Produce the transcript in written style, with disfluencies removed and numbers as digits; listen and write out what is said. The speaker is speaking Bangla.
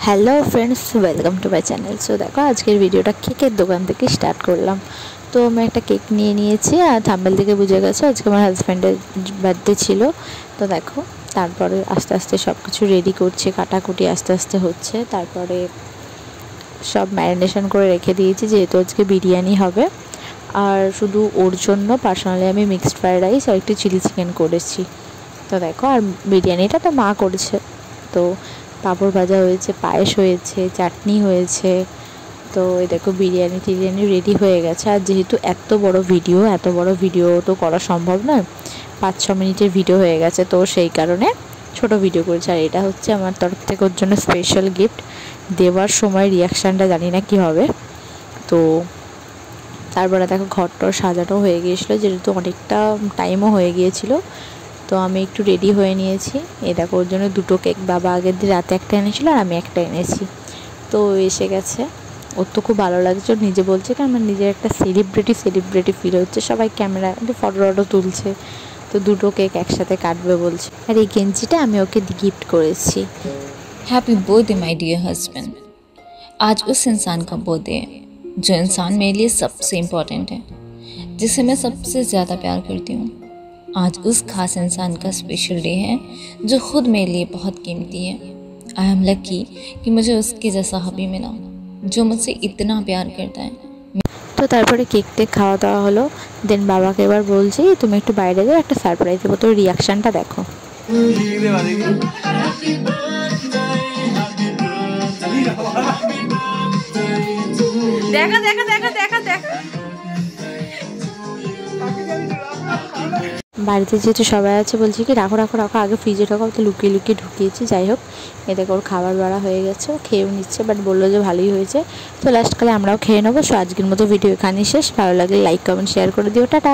Hello friends, welcome to my channel. So দেখো, আজকের ভিডিওটা কেকের দোকান থেকে স্টার্ট করলাম। তো আমি একটা কেক নিয়ে নিয়েছি, আর থাম্বনেল থেকে বুঝে গেছে আজকে আমার হাজব্যান্ডের বার্থডে ছিল। তো দেখো, তারপরে আস্তে আস্তে সব কিছু রেডি করছে, কাটাকুটি আস্তে আস্তে হচ্ছে। তারপরে সব ম্যারিনেশন করে রেখে দিয়েছি, যেহেতু আজকে বিরিয়ানি হবে। আর শুধু ওর জন্য পার্সোনালি আমি মিক্সড ফ্রাইড রাইস আর একটু চিলি চিকেন করেছি। তো দেখো, আর বিরিয়ানিটা তো মা করেছে। তো পাঁপড় ভাজা হয়েছে, পায়েস হয়েছে, চাটনি হয়েছে। তো এই দেখো, টিরিয়ানি রেডি হয়ে গেছে। আর যেহেতু এত বড় ভিডিও তো করা সম্ভব নয়, 5-6 মিনিটের ভিডিও হয়ে গেছে, তো সেই কারণে ছোট ভিডিও করেছে। আর এটা হচ্ছে আমার তরফ থেকে ওর জন্য স্পেশাল গিফট। দেওয়ার সময় রিয়াকশানটা জানি না কী হবে। তো তারপরে দেখো, ঘরটার সাজানো হয়ে গিয়েছিলো, যেহেতু অনেকটা টাইমও হয়ে গিয়েছিলো। তো আমি একটু রেডি হয়ে নিয়েছি। এই দেখো, ওর জন্য 2টো কেক বাবা আগের দিন রাতে একটা এনেছিলো, আর আমি একটা এনেছি। তো এসে গেছে, ওর তো খুব ভালো লাগছে। ওর নিজে বলছে কি আমার নিজের একটা সেলিব্রিটি ফিল হচ্ছে, সবাই ক্যামেরা ফটো তুলছে। তো 2টো কেক একসাথে কাটবে বলছে। আর এই গেঞ্জিটা আমি ওকে গিফট করেছি। Happy birthday my dear husband. आज उस इंसान का बर्थडे है जो इंसान मेरे लिए सबसे इम्पोर्टेंट है, जिसे मैं सबसे ज़्यादा प्यार करती हूँ। आज उस खास इंसान का स्पेशल डे है जो खुद मेरे लिए बहुत कीमती है। आई एम लकी कि मुझे उसके जैसा हबी मिला जो मुझसे इतना प्यार करता है। তো তারপরে কেক টেক খাওয়া দাওয়া হলো। দেন বাবাকে এবার বলছি, তুমি একটু বাইরে যাও, একটা সারপ্রাইজ দেবো। তো রিয়াকশানটা দেখো। দেখা দেখা দেখা দেখা দেখা বাড়িতে যেহেতু সবাই আছে, বলছি কি রাখো রাখো রাখো, আগে ফ্রিজে রাখো। তো লুকিয়ে লুকিয়ে ঢুকিয়েছি। যাই হোক, এতে ওর খাবার বাড়া হয়ে গেছে, ও খেয়েও নিচ্ছে, বাট বললো যে ভালোই হয়েছে। তো লাস্টকালে আমরাও খেয়ে নেবো। সো আজকের মতো ভিডিও এখানেই শেষ। ভালো লাগলে লাইক কমেন্ট শেয়ার করে দিও। টাটা।